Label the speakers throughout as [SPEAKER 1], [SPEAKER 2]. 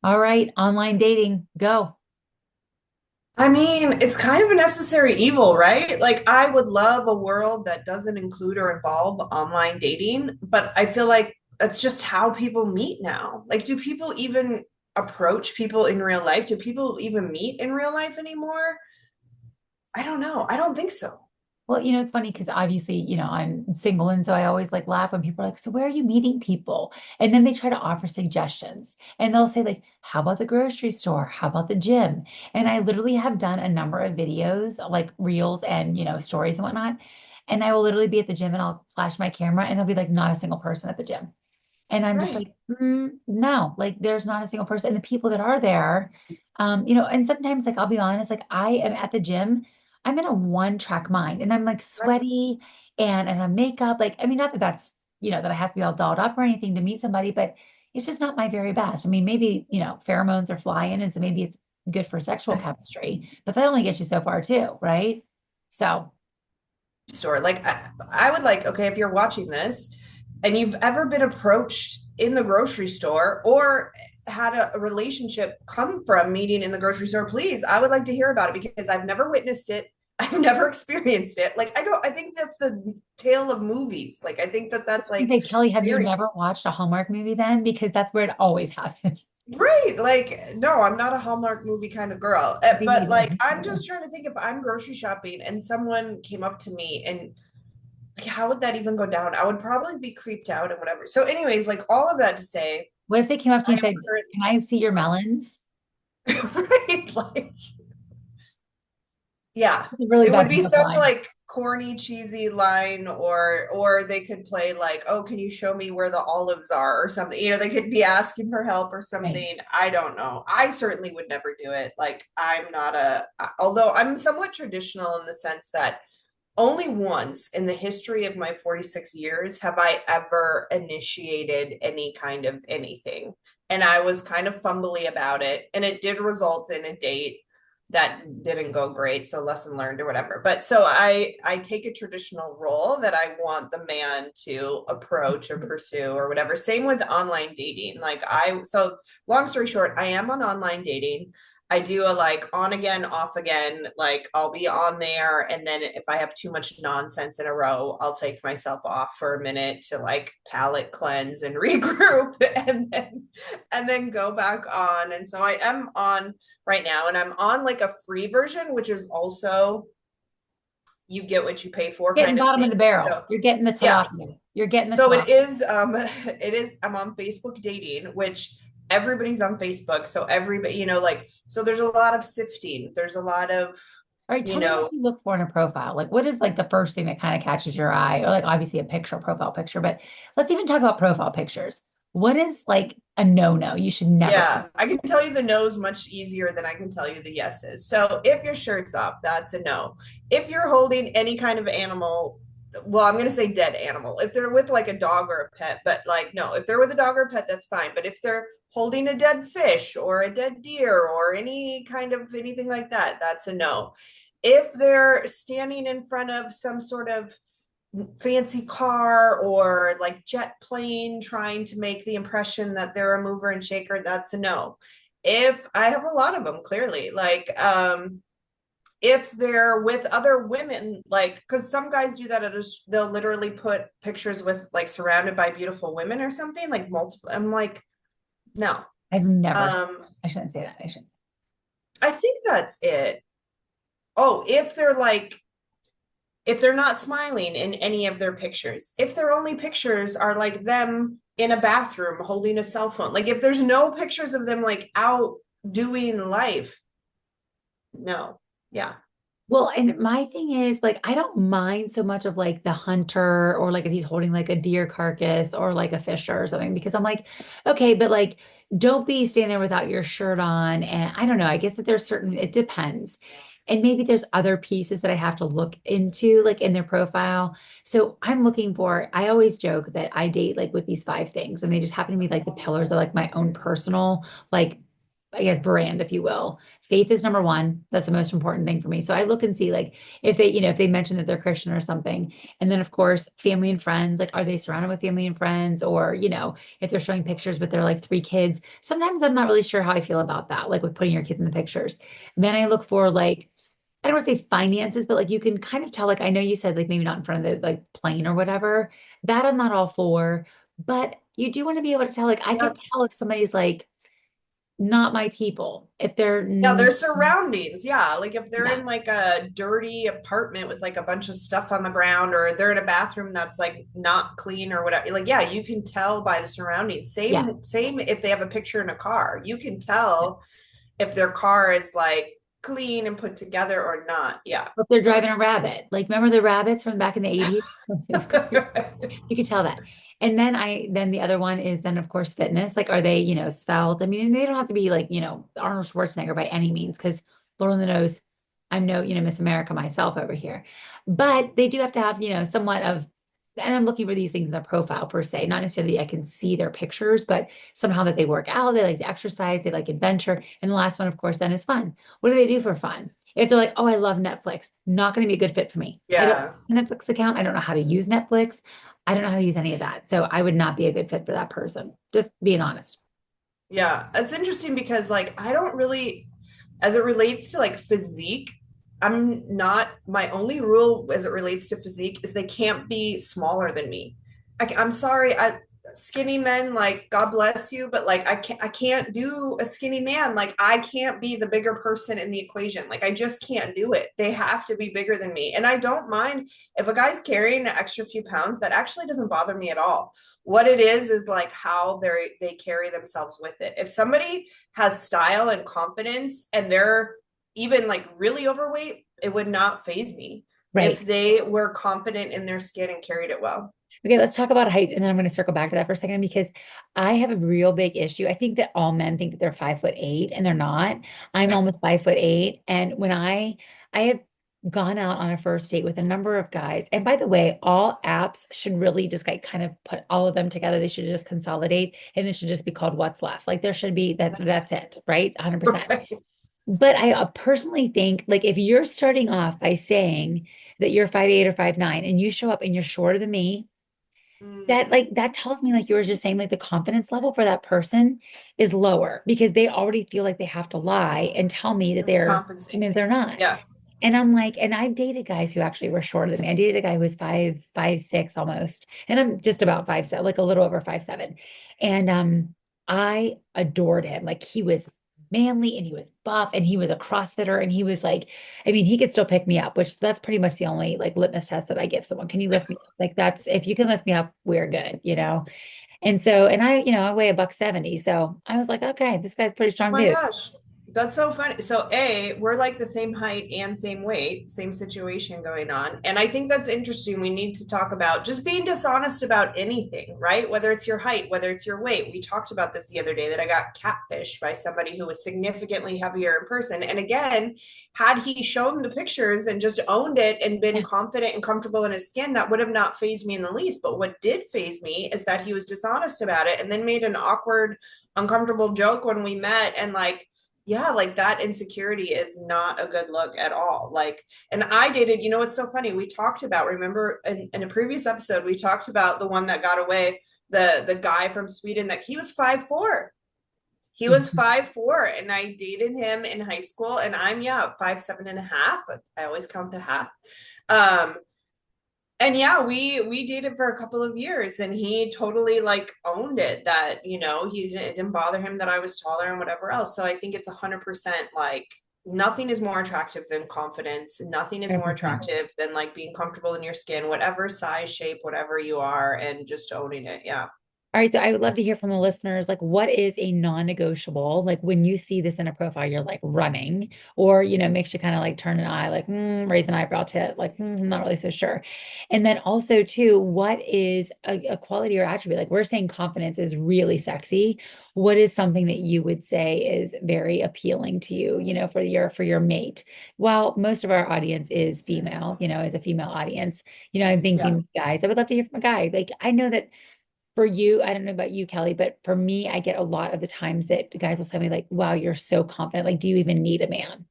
[SPEAKER 1] All right, online dating, go.
[SPEAKER 2] I mean, it's kind of a necessary evil, right? Like, I would love a world that doesn't include or involve online dating, but I feel like that's just how people meet now. Like, do people even approach people in real life? Do people even meet in real life anymore? I don't know. I don't think so.
[SPEAKER 1] Well, it's funny because obviously, I'm single. And so I always like laugh when people are like, so where are you meeting people? And then they try to offer suggestions and they'll say, like, how about the grocery store? How about the gym? And I literally have done a number of videos, like reels and, stories and whatnot. And I will literally be at the gym and I'll flash my camera and there'll be like not a single person at the gym. And I'm just like,
[SPEAKER 2] Right.
[SPEAKER 1] no, like there's not a single person. And the people that are there, and sometimes like I'll be honest, like I am at the gym, I'm in a one-track mind and I'm like
[SPEAKER 2] Right.
[SPEAKER 1] sweaty and I'm makeup. Like, I mean, not that that's, that I have to be all dolled up or anything to meet somebody, but it's just not my very best. I mean, maybe, pheromones are flying, and so maybe it's good for sexual chemistry, but that only gets you so far too, right? So
[SPEAKER 2] Store. Like, I would like, okay, if you're watching this and you've ever been approached in the grocery store or had a relationship come from meeting in the grocery store, please, I would like to hear about it because I've never witnessed it. I've never experienced it. Like, I think that's the tale of movies. Like, I think that that's
[SPEAKER 1] I
[SPEAKER 2] like
[SPEAKER 1] say, Kelly, have you
[SPEAKER 2] fairy
[SPEAKER 1] never watched a Hallmark movie then? Because that's where it always happens.
[SPEAKER 2] Right. Like, no, I'm not a Hallmark movie kind of girl.
[SPEAKER 1] Me
[SPEAKER 2] But like, I'm
[SPEAKER 1] neither.
[SPEAKER 2] just trying to think if I'm grocery shopping and someone came up to me and like, how would that even go down? I would probably be creeped out and whatever. So, anyways, like all of that to say,
[SPEAKER 1] What if they came up to
[SPEAKER 2] I
[SPEAKER 1] you and
[SPEAKER 2] am
[SPEAKER 1] said,
[SPEAKER 2] currently
[SPEAKER 1] can I see your melons?
[SPEAKER 2] right. Like, yeah,
[SPEAKER 1] It's a really
[SPEAKER 2] it would
[SPEAKER 1] bad
[SPEAKER 2] be
[SPEAKER 1] pickup
[SPEAKER 2] some
[SPEAKER 1] line.
[SPEAKER 2] like corny, cheesy line, or they could play like, "Oh, can you show me where the olives are?" or something. They could be asking for help or
[SPEAKER 1] Right.
[SPEAKER 2] something. I don't know. I certainly would never do it. Like, I'm not although I'm somewhat traditional in the sense that only once in the history of my 46 years have I ever initiated any kind of anything. And I was kind of fumbly about it. And it did result in a date that didn't go great. So lesson learned or whatever. But so I take a traditional role that I want the man to approach or pursue or whatever. Same with online dating. So long story short, I am on online dating. I do a like on again, off again. Like I'll be on there, and then if I have too much nonsense in a row, I'll take myself off for a minute to like palate cleanse and regroup, and then go back on. And so I am on right now, and I'm on like a free version, which is also you get what you pay for
[SPEAKER 1] Getting
[SPEAKER 2] kind of
[SPEAKER 1] bottom of
[SPEAKER 2] thing.
[SPEAKER 1] the barrel.
[SPEAKER 2] So
[SPEAKER 1] You're getting the
[SPEAKER 2] yeah,
[SPEAKER 1] tilapia. You're getting the
[SPEAKER 2] so it
[SPEAKER 1] tilapia.
[SPEAKER 2] is I'm on Facebook dating, which everybody's on Facebook. So everybody, like so there's a lot of sifting. There's a lot of,
[SPEAKER 1] All right,
[SPEAKER 2] you
[SPEAKER 1] tell me what
[SPEAKER 2] know,
[SPEAKER 1] you look for in a profile. Like, what is like the first thing that kind of catches your eye? Or like obviously a picture, profile picture, but let's even talk about profile pictures. What is like a no-no? You should never see.
[SPEAKER 2] yeah, I can tell you the no's much easier than I can tell you the yeses. So if your shirt's off, that's a no. If you're holding any kind of animal, well, I'm going to say dead animal. If they're with like a dog or a pet, but like, no, if they're with a dog or a pet, that's fine. But if they're holding a dead fish or a dead deer or any kind of anything like that, that's a no. If they're standing in front of some sort of fancy car or like jet plane trying to make the impression that they're a mover and shaker, that's a no. If I have a lot of them, clearly, like if they're with other women, like because some guys do that, they'll literally put pictures with like surrounded by beautiful women or something, like multiple. I'm like, no.
[SPEAKER 1] I've never,
[SPEAKER 2] um
[SPEAKER 1] I shouldn't say that. I shouldn't.
[SPEAKER 2] I think that's it. Oh, if they're not smiling in any of their pictures, if their only pictures are like them in a bathroom holding a cell phone, like if there's no pictures of them like out doing life, no. Yeah.
[SPEAKER 1] Well, and my thing is like I don't mind so much of like the hunter or like if he's holding like a deer carcass or like a fisher or something because I'm like, okay, but like don't be standing there without your shirt on. And I don't know, I guess that there's certain, it depends. And maybe there's other pieces that I have to look into like in their profile. So I'm looking for, I always joke that I date like with these five things and they just happen to be like the pillars of like my own personal like I guess, brand, if you will. Faith is number one. That's the most important thing for me. So I look and see like if they, if they mention that they're Christian or something. And then of course, family and friends, like are they surrounded with family and friends? Or, if they're showing pictures with their like three kids, sometimes I'm not really sure how I feel about that, like with putting your kids in the pictures. Then I look for like, I don't want to say finances, but like you can kind of tell, like I know you said like maybe not in front of the like plane or whatever. That I'm not all for, but you do want to be able to tell, like I
[SPEAKER 2] Yeah.
[SPEAKER 1] could tell if somebody's like not my people. If they're,
[SPEAKER 2] Yeah, their surroundings. Yeah. Like if they're
[SPEAKER 1] yeah,
[SPEAKER 2] in like a dirty apartment with like a bunch of stuff on the ground, or they're in a bathroom that's like not clean or whatever. Like, yeah, you can tell by the surroundings.
[SPEAKER 1] yeah.
[SPEAKER 2] Same if they have a picture in a car. You can tell if their car is like clean and put together or not. Yeah.
[SPEAKER 1] If they're
[SPEAKER 2] So
[SPEAKER 1] driving a rabbit, like remember the rabbits from back in the 80s? It was crazy. You could tell that. And then the other one is then of course fitness. Like are they, svelte? I mean, they don't have to be like, Arnold Schwarzenegger by any means, because Lord only knows I'm no, Miss America myself over here. But they do have to have, somewhat of, and I'm looking for these things in their profile per se, not necessarily I can see their pictures, but somehow that they work out, they like to exercise, they like adventure. And the last one, of course, then is fun. What do they do for fun? If they're like, oh, I love Netflix, not going to be a good fit for me. I don't
[SPEAKER 2] yeah.
[SPEAKER 1] have a Netflix account. I don't know how to use Netflix. I don't know how to use any of that. So I would not be a good fit for that person. Just being honest.
[SPEAKER 2] Yeah. It's interesting because like I don't really, as it relates to like physique, I'm not, my only rule as it relates to physique is they can't be smaller than me. I'm sorry, skinny men, like God bless you, but like I can't do a skinny man. Like I can't be the bigger person in the equation. Like I just can't do it. They have to be bigger than me. And I don't mind if a guy's carrying an extra few pounds, that actually doesn't bother me at all. What it is like how they carry themselves with it. If somebody has style and confidence and they're even like really overweight, it would not phase me if
[SPEAKER 1] Right.
[SPEAKER 2] they were confident in their skin and carried it well.
[SPEAKER 1] Okay, let's talk about height, and then I'm going to circle back to that for a second because I have a real big issue. I think that all men think that they're 5'8", and they're not. I'm almost 5'8", and when I have gone out on a first date with a number of guys, and by the way, all apps should really just like kind of put all of them together. They should just consolidate, and it should just be called What's Left. Like there should be that. That's it, right? 100%.
[SPEAKER 2] Right.
[SPEAKER 1] But I personally think like if you're starting off by saying that you're 5'8" or 5'9", and you show up and you're shorter than me, that
[SPEAKER 2] Mm,
[SPEAKER 1] like that tells me like you were just saying like the confidence level for that person is lower because they already feel like they have to lie and tell me that they're,
[SPEAKER 2] compensate.
[SPEAKER 1] they're not.
[SPEAKER 2] Yeah.
[SPEAKER 1] And I'm like, and I've dated guys who actually were shorter than me. I dated a guy who was 5'6" almost, and I'm just about 5'7", like a little over 5'7". And I adored him. Like he was manly and he was buff and he was a CrossFitter and he was like, I mean, he could still pick me up, which that's pretty much the only like litmus test that I give someone. Can you lift me up? Like that's if you can lift me up, we're good. And so, and I weigh a buck 70. So I was like, okay, this guy's a pretty strong
[SPEAKER 2] My
[SPEAKER 1] dude.
[SPEAKER 2] gosh, that's so funny. So, we're like the same height and same weight, same situation going on. And I think that's interesting. We need to talk about just being dishonest about anything, right? Whether it's your height, whether it's your weight. We talked about this the other day that I got catfished by somebody who was significantly heavier in person. And again, had he shown the pictures and just owned it and been
[SPEAKER 1] Yeah.
[SPEAKER 2] confident and comfortable in his skin, that would have not phased me in the least. But what did phase me is that he was dishonest about it and then made an awkward, uncomfortable joke when we met. And like, yeah, like that insecurity is not a good look at all. Like, and I dated, it's so funny. We talked about, remember in a previous episode, we talked about the one that got away, the guy from Sweden that he was 5'4". He was 5'4", and I dated him in high school, and I'm, yeah, 5'7.5". I always count the half. Um, and yeah, we dated for a couple of years, and he totally like owned it that, it didn't bother him that I was taller and whatever else. So I think it's 100% like nothing is more attractive than confidence. Nothing is more
[SPEAKER 1] 100%.
[SPEAKER 2] attractive than like being comfortable in your skin, whatever size, shape, whatever you are, and just owning it. Yeah.
[SPEAKER 1] All right, so I would love to hear from the listeners, like what is a non-negotiable? Like when you see this in a profile, you're like running, or makes you kind of like turn an eye, like raise an eyebrow tit, like I'm not really so sure. And then also too, what is a quality or attribute? Like we're saying confidence is really sexy. What is something that you would say is very appealing to you, for your mate? While most of our audience is female, is a female audience, I'm
[SPEAKER 2] Yeah.
[SPEAKER 1] thinking guys, I would love to hear from a guy. Like I know that for you, I don't know about you, Kelly, but for me, I get a lot of the times that guys will tell me like, wow, you're so confident. Like, do you even need a man?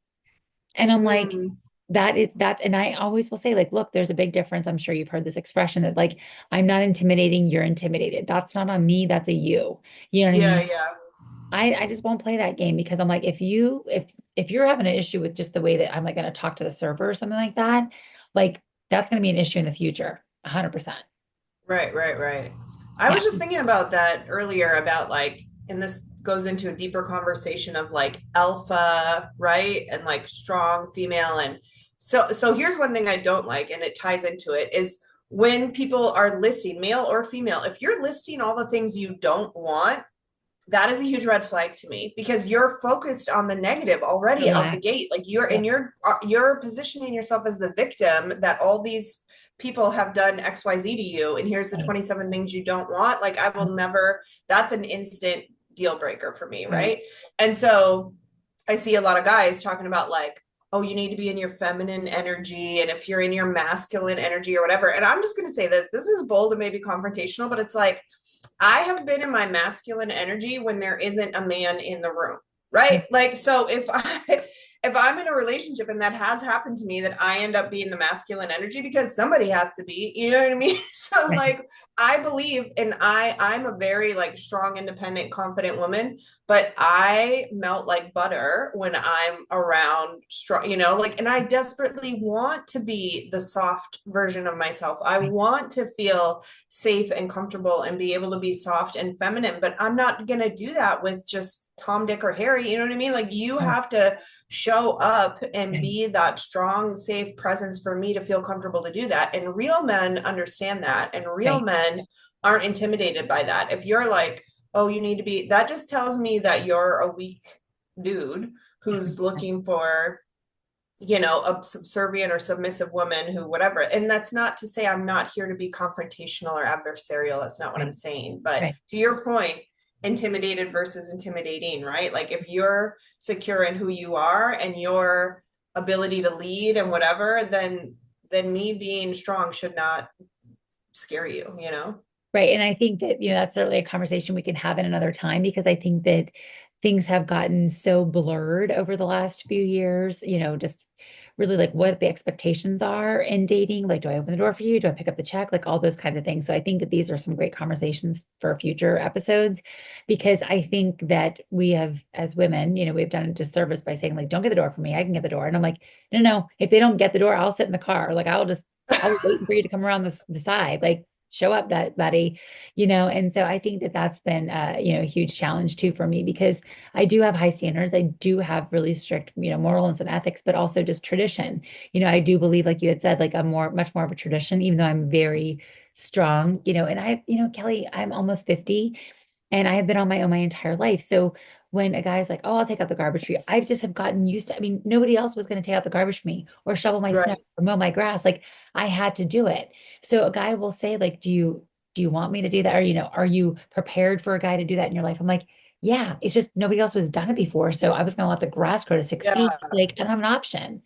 [SPEAKER 1] And I'm like,
[SPEAKER 2] Mm,
[SPEAKER 1] and I always will say, like, look, there's a big difference. I'm sure you've heard this expression that like, I'm not intimidating, you're intimidated. That's not on me, that's a you. You know what I
[SPEAKER 2] yeah,
[SPEAKER 1] mean?
[SPEAKER 2] yeah.
[SPEAKER 1] I just won't play that game because I'm like, if you're having an issue with just the way that I'm like gonna talk to the server or something like that, like that's gonna be an issue in the future. 100%.
[SPEAKER 2] Right, right, right. I
[SPEAKER 1] Yeah.
[SPEAKER 2] was just thinking about that earlier about like, and this goes into a deeper conversation of like alpha, right? And like strong female. And so here's one thing I don't like, and it ties into it, is when people are listing, male or female, if you're listing all the things you don't want, that is a huge red flag to me because you're focused on the negative already out the
[SPEAKER 1] Correct.
[SPEAKER 2] gate. Like you're
[SPEAKER 1] Yeah.
[SPEAKER 2] and you're positioning yourself as the victim that all these people have done XYZ to you, and here's the
[SPEAKER 1] Right.
[SPEAKER 2] 27 things you don't want. Like I will never, that's an instant deal breaker for me,
[SPEAKER 1] Right.
[SPEAKER 2] right? And so I see a lot of guys talking about like, oh, you need to be in your feminine energy, and if you're in your masculine energy or whatever. And I'm just going to say this is bold and maybe confrontational, but it's like I have been in my masculine energy when there isn't a man in the room, right? Like, so if I'm in a relationship and that has happened to me, that I end up being the masculine energy because somebody has to be, you know what I mean? So
[SPEAKER 1] Right.
[SPEAKER 2] like I believe, and I'm a very like strong, independent, confident woman, but I melt like butter when I'm around strong, like, and I desperately want to be the soft version of myself. I
[SPEAKER 1] Right.
[SPEAKER 2] want to feel safe and comfortable and be able to be soft and feminine, but I'm not going to do that with just Tom, Dick, or Harry. You know what I mean? Like you
[SPEAKER 1] Right.
[SPEAKER 2] have to show up and
[SPEAKER 1] Right.
[SPEAKER 2] be that strong, safe presence for me to feel comfortable to do that. And real men understand that. And real
[SPEAKER 1] Right.
[SPEAKER 2] men aren't intimidated by that. If you're like, oh, you need to be, that just tells me that you're a weak dude who's looking for a subservient or submissive woman who whatever. And that's not to say I'm not here to be confrontational or adversarial. That's not what I'm
[SPEAKER 1] Right.
[SPEAKER 2] saying. But
[SPEAKER 1] Right.
[SPEAKER 2] to your point, intimidated versus intimidating, right? Like if you're secure in who you are and your ability to lead and whatever, then me being strong should not scare you, you know?
[SPEAKER 1] Right. And I think that, that's certainly a conversation we can have in another time because I think that things have gotten so blurred over the last few years, just really like what the expectations are in dating. Like, do I open the door for you? Do I pick up the check? Like all those kinds of things. So I think that these are some great conversations for future episodes because I think that we have, as women, we've done a disservice by saying, like, don't get the door for me. I can get the door. And I'm like, no, no, if they don't get the door, I'll sit in the car. Like, I'll wait for you to come around the side. Like, show up, that buddy, and so I think that that's been a huge challenge too for me because I do have high standards. I do have really strict morals and ethics, but also just tradition. I do believe, like you had said, like I'm much more of a tradition, even though I'm very strong. And I, Kelly, I'm almost 50 and I have been on my own my entire life. So when a guy's like, oh, I'll take out the garbage for you, I just have gotten used to, I mean, nobody else was going to take out the garbage for me or shovel my snow
[SPEAKER 2] Right.
[SPEAKER 1] or mow my grass. Like I had to do it. So a guy will say, like, do you want me to do that? Or, are you prepared for a guy to do that in your life? I'm like, yeah, it's just nobody else was done it before. So I was going to let the grass grow to 6 feet.
[SPEAKER 2] Yeah.
[SPEAKER 1] Like, I don't have an option.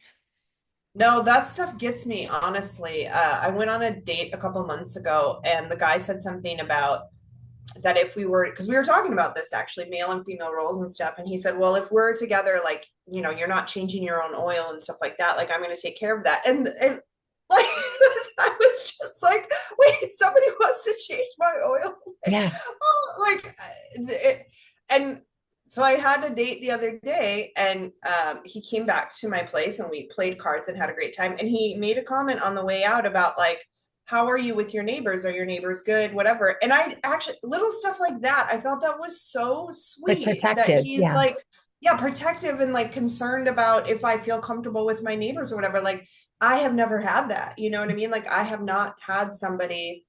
[SPEAKER 2] No, that stuff gets me, honestly. I went on a date a couple months ago, and the guy said something about that if we were, because we were talking about this actually, male and female roles and stuff. And he said, well, if we're together, like, you're not changing your own oil and stuff like that, like, I'm going to take care of that. And like, I was just like, wait, somebody wants to change my oil? Like,
[SPEAKER 1] Yeah.
[SPEAKER 2] oh, like, and so I had a date the other day, and he came back to my place and we played cards and had a great time. And he made a comment on the way out about like, how are you with your neighbors? Are your neighbors good? Whatever. And I actually, little stuff like that, I thought that was so
[SPEAKER 1] Like
[SPEAKER 2] sweet that
[SPEAKER 1] protective.
[SPEAKER 2] he's
[SPEAKER 1] Yeah.
[SPEAKER 2] like, yeah, protective and like concerned about if I feel comfortable with my neighbors or whatever. Like, I have never had that. You know what I mean? Like, I have not had somebody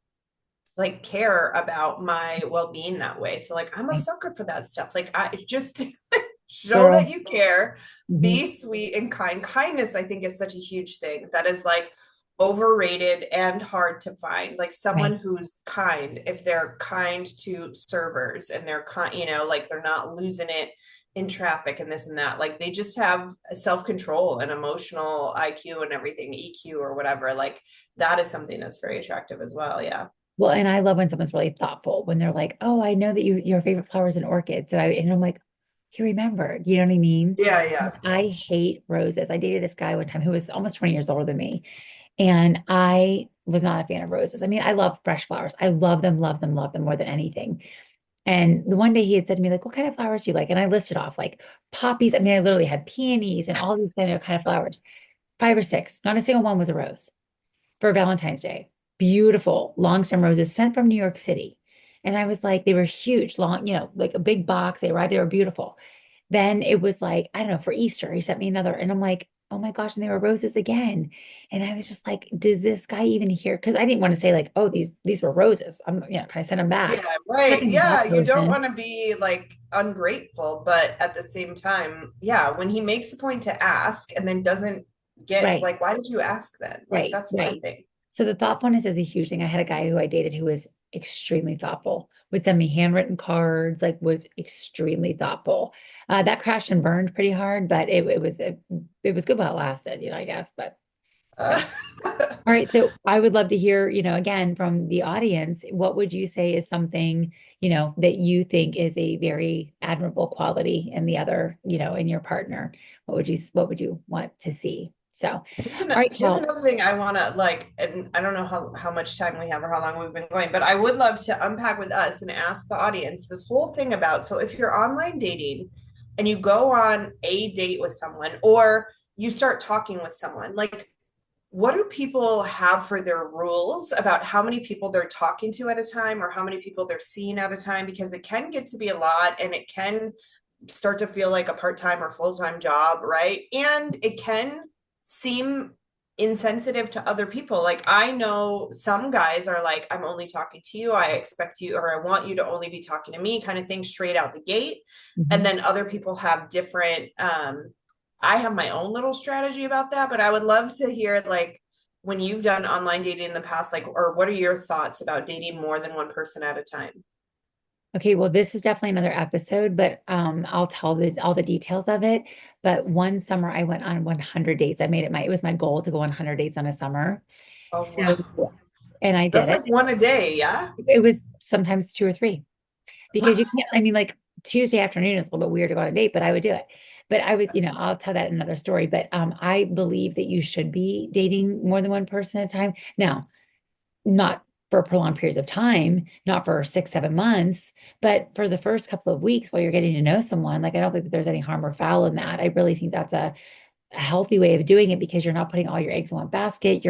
[SPEAKER 2] like care about my well-being that way. So like I'm a
[SPEAKER 1] Right.
[SPEAKER 2] sucker for that stuff. Like I just show that
[SPEAKER 1] Girl.
[SPEAKER 2] you care,
[SPEAKER 1] Mhm.
[SPEAKER 2] be sweet and kind. Kindness, I think, is such a huge thing that is like overrated and hard to find. Like
[SPEAKER 1] Right.
[SPEAKER 2] someone who's kind, if they're kind to servers and they're kind, like they're not losing it in traffic and this and that. Like they just have self-control and emotional IQ and everything, EQ or whatever. Like that is something that's very attractive as well. Yeah.
[SPEAKER 1] Well, and I love when someone's really thoughtful, when they're like, "Oh, I know that your favorite flower is an orchid." And I'm like, "You remembered." You know what I mean?
[SPEAKER 2] Yeah, yeah.
[SPEAKER 1] I hate roses. I dated this guy one time who was almost 20 years older than me, and I was not a fan of roses. I mean, I love fresh flowers. I love them more than anything. And the one day he had said to me, like, "What kind of flowers do you like?" And I listed off like poppies. I mean, I literally had peonies and all these kind of flowers. Five or six. Not a single one was a rose for Valentine's Day. Beautiful long stem roses sent from New York City. And I was like, they were huge, long, like a big box. They arrived, they were beautiful. Then it was like, I don't know, for Easter, he sent me another. And I'm like, oh my gosh, and they were roses again. And I was just like, does this guy even hear? Because I didn't want to say, like, oh, these were roses. Can I send them back?
[SPEAKER 2] Yeah, right.
[SPEAKER 1] Second, that
[SPEAKER 2] Yeah, you don't
[SPEAKER 1] person.
[SPEAKER 2] want to be like ungrateful, but at the same time, yeah, when he makes a point to ask and then doesn't get
[SPEAKER 1] Right,
[SPEAKER 2] like, why did you ask then? Like,
[SPEAKER 1] right,
[SPEAKER 2] that's my
[SPEAKER 1] right.
[SPEAKER 2] thing.
[SPEAKER 1] So the thoughtfulness is a huge thing. I had a guy who I dated who was extremely thoughtful, would send me handwritten cards, like was extremely thoughtful. That crashed and burned pretty hard, but it was good while it lasted, I guess. But so
[SPEAKER 2] Uh,
[SPEAKER 1] all right. So I would love to hear, again from the audience, what would you say is something, that you think is a very admirable quality in the other, in your partner? What would you want to see? So, all right.
[SPEAKER 2] Here's
[SPEAKER 1] Well,
[SPEAKER 2] another thing I want to like, and I don't know how much time we have or how long we've been going, but I would love to unpack with us and ask the audience this whole thing about, so if you're online dating and you go on a date with someone or you start talking with someone, like what do people have for their rules about how many people they're talking to at a time or how many people they're seeing at a time? Because it can get to be a lot and it can start to feel like a part-time or full-time job, right? And it can seem insensitive to other people. Like I know some guys are like, I'm only talking to you. I expect you or I want you to only be talking to me kind of thing straight out the gate. And
[SPEAKER 1] mhm.
[SPEAKER 2] then other people have different I have my own little strategy about that, but I would love to hear like when you've done online dating in the past, like, or what are your thoughts about dating more than one person at a time?
[SPEAKER 1] Okay, well, this is definitely another episode, but I'll tell all the details of it. But one summer I went on 100 dates. It was my goal to go on 100 dates on a summer.
[SPEAKER 2] Oh,
[SPEAKER 1] So,
[SPEAKER 2] wow.
[SPEAKER 1] and I did
[SPEAKER 2] That's
[SPEAKER 1] it.
[SPEAKER 2] like one a day, yeah?
[SPEAKER 1] It was sometimes two or three because you can't, I mean, like Tuesday afternoon is a little bit weird to go on a date, but I would do it. But I was, I'll tell that in another story. But I believe that you should be dating more than one person at a time. Now, not for prolonged periods of time, not for 6, 7 months, but for the first couple of weeks while you're getting to know someone, like I don't think that there's any harm or foul in that. I really think that's a healthy way of doing it because you're not putting all your eggs in one basket.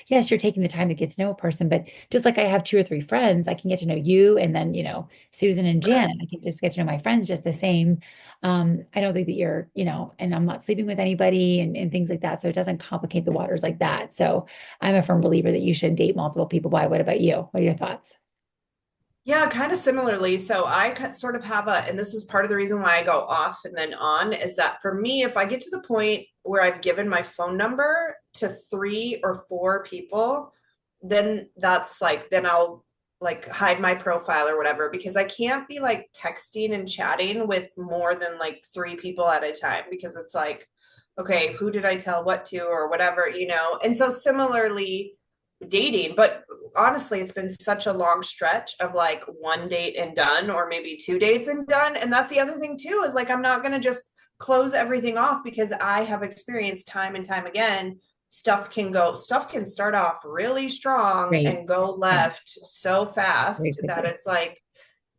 [SPEAKER 1] Yes, you're taking the time to get to know a person, but just like I have two or three friends, I can get to know you and then, Susan and Jen, I can just get to know my friends just the same. I don't think that and I'm not sleeping with anybody and things like that. So it doesn't complicate the waters like that. So I'm a firm believer that you should date multiple people. Why? What about you? What are your thoughts?
[SPEAKER 2] Yeah, kind of similarly. So sort of have and this is part of the reason why I go off and then on, is that for me, if I get to the point where I've given my phone number to 3 or 4 people, then that's like, then I'll like hide my profile or whatever, because I can't be like texting and chatting with more than like 3 people at a time, because it's like, okay, who did I tell what to or whatever. And so similarly, dating, but honestly, it's been such a long stretch of like one date and done, or maybe 2 dates and done. And that's the other thing too, is like I'm not going to just close everything off, because I have experienced time and time again stuff can start off really strong
[SPEAKER 1] Great.
[SPEAKER 2] and go
[SPEAKER 1] Yeah,
[SPEAKER 2] left so
[SPEAKER 1] very
[SPEAKER 2] fast that
[SPEAKER 1] quickly.
[SPEAKER 2] it's like,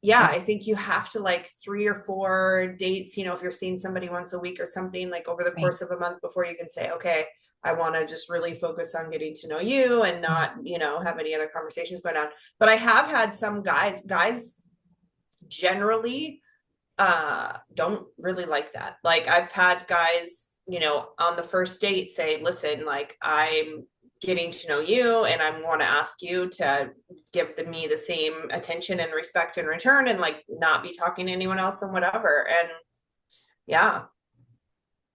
[SPEAKER 2] yeah,
[SPEAKER 1] Yeah.
[SPEAKER 2] I think you have to like 3 or 4 dates, if you're seeing somebody once a week or something, like over the
[SPEAKER 1] Right.
[SPEAKER 2] course of a month, before you can say, okay, I want to just really focus on getting to know you and not, have any other conversations going on. But I have had some guys generally don't really like that. Like I've had guys, on the first date say, listen, like I'm getting to know you and I want to ask you to give me the same attention and respect in return, and like not be talking to anyone else and whatever. And yeah.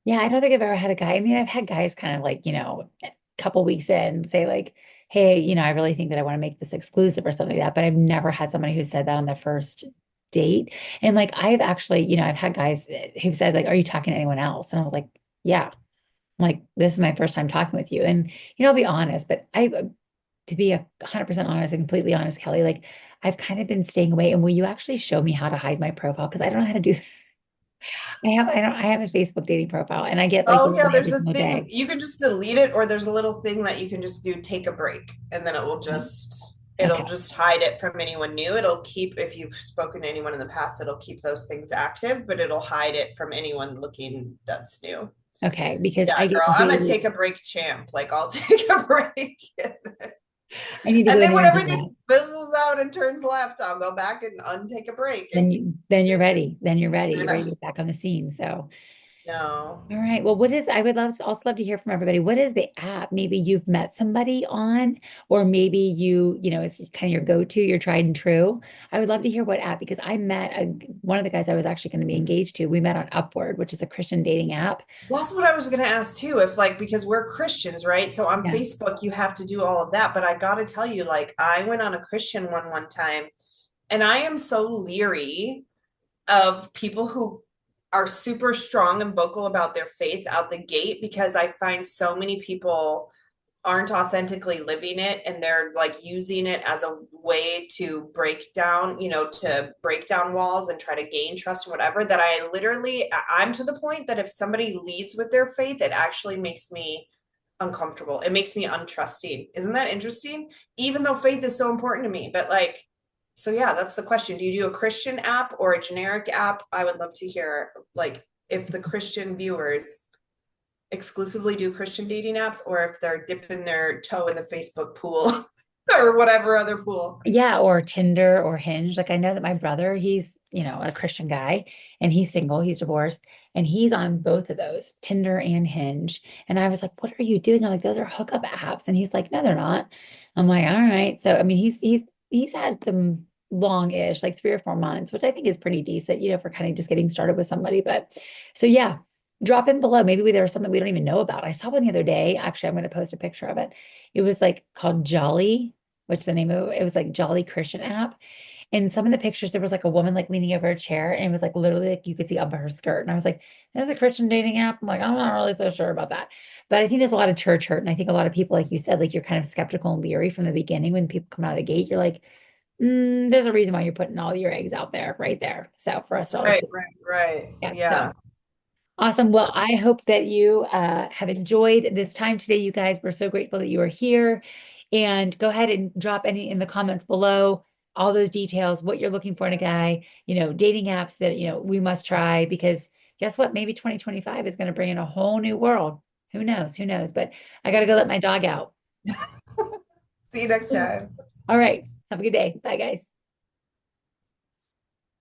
[SPEAKER 1] Yeah, I don't think I've ever had a guy. I mean, I've had guys kind of like, a couple weeks in say like, hey, I really think that I want to make this exclusive or something like that. But I've never had somebody who said that on the first date. And like I've actually, I've had guys who've said, like, are you talking to anyone else? And I was like, yeah. I'm like, this is my first time talking with you. And I'll be honest, but to be 100% honest and completely honest, Kelly, like I've kind of been staying away. And will you actually show me how to hide my profile? Because I don't know how to do. I have a Facebook dating profile, and I get like
[SPEAKER 2] Oh
[SPEAKER 1] the
[SPEAKER 2] yeah,
[SPEAKER 1] one
[SPEAKER 2] there's
[SPEAKER 1] every
[SPEAKER 2] a
[SPEAKER 1] single
[SPEAKER 2] thing
[SPEAKER 1] day.
[SPEAKER 2] you can just delete it, or there's a little thing that you can just do take a break, and then it'll
[SPEAKER 1] Okay.
[SPEAKER 2] just hide it from anyone new. It'll keep if you've spoken to anyone in the past, it'll keep those things active, but it'll hide it from anyone looking that's new.
[SPEAKER 1] Okay. Because
[SPEAKER 2] Yeah,
[SPEAKER 1] I get
[SPEAKER 2] girl, I'm a
[SPEAKER 1] daily.
[SPEAKER 2] take a break champ. Like I'll take a break.
[SPEAKER 1] I need to go
[SPEAKER 2] And
[SPEAKER 1] in
[SPEAKER 2] then
[SPEAKER 1] there
[SPEAKER 2] when
[SPEAKER 1] and do
[SPEAKER 2] everything
[SPEAKER 1] that.
[SPEAKER 2] fizzles out and turns left, I'll go back and untake a break and
[SPEAKER 1] Then you're ready. Then you're ready.
[SPEAKER 2] you're
[SPEAKER 1] You're ready
[SPEAKER 2] not
[SPEAKER 1] to get back on the scene. So,
[SPEAKER 2] no.
[SPEAKER 1] all right. Well, what is, I would love to also love to hear from everybody. What is the app? Maybe you've met somebody on, or maybe it's kind of your go-to, your tried and true. I would love to hear what app because one of the guys I was actually going to be engaged to. We met on Upward, which is a Christian dating app.
[SPEAKER 2] That's what I was going to ask too. If like, because we're Christians, right? So on
[SPEAKER 1] Yeah.
[SPEAKER 2] Facebook, you have to do all of that. But I got to tell you, like, I went on a Christian one time, and I am so leery of people who are super strong and vocal about their faith out the gate because I find so many people aren't authentically living it and they're like using it as a way to break down, to break down walls and try to gain trust or whatever, that I'm to the point that if somebody leads with their faith, it actually makes me uncomfortable. It makes me untrusting. Isn't that interesting? Even though faith is so important to me, but like, so yeah, that's the question. Do you do a Christian app or a generic app? I would love to hear like if the Christian viewers exclusively do Christian dating apps or if they're dipping their toe in the Facebook pool or whatever other pool.
[SPEAKER 1] Yeah, or Tinder or Hinge. Like I know that my brother, he's, a Christian guy and he's single, he's divorced, and he's on both of those, Tinder and Hinge. And I was like, "What are you doing?" I'm like, "Those are hookup apps." And he's like, "No, they're not." I'm like, "All right." So I mean, he's had some long-ish, like 3 or 4 months, which I think is pretty decent, for kind of just getting started with somebody. But so yeah, drop in below. Maybe there was something we don't even know about. I saw one the other day. Actually, I'm going to post a picture of it. It was like called Jolly, which the name of it was like Jolly Christian app. And some of the pictures, there was like a woman like leaning over a chair, and it was like literally like you could see up her skirt. And I was like, "That's a Christian dating app." I'm like, "I'm not really so sure about that." But I think there's a lot of church hurt. And I think a lot of people, like you said, like you're kind of skeptical and leery from the beginning when people come out of the gate. You're like, there's a reason why you're putting all your eggs out there right there. So for us to all
[SPEAKER 2] Right,
[SPEAKER 1] see.
[SPEAKER 2] right, right.
[SPEAKER 1] Yeah. So
[SPEAKER 2] Yeah.
[SPEAKER 1] awesome. Well, I hope that you have enjoyed this time today, you guys. We're so grateful that you are here. And go ahead and drop any in the comments below all those details, what you're looking for in a guy, dating apps that, we must try because guess what? Maybe 2025 is going to bring in a whole new world. Who knows? Who knows? But I got to go let my dog out.
[SPEAKER 2] See you next time.
[SPEAKER 1] All right. Have a good day. Bye, guys.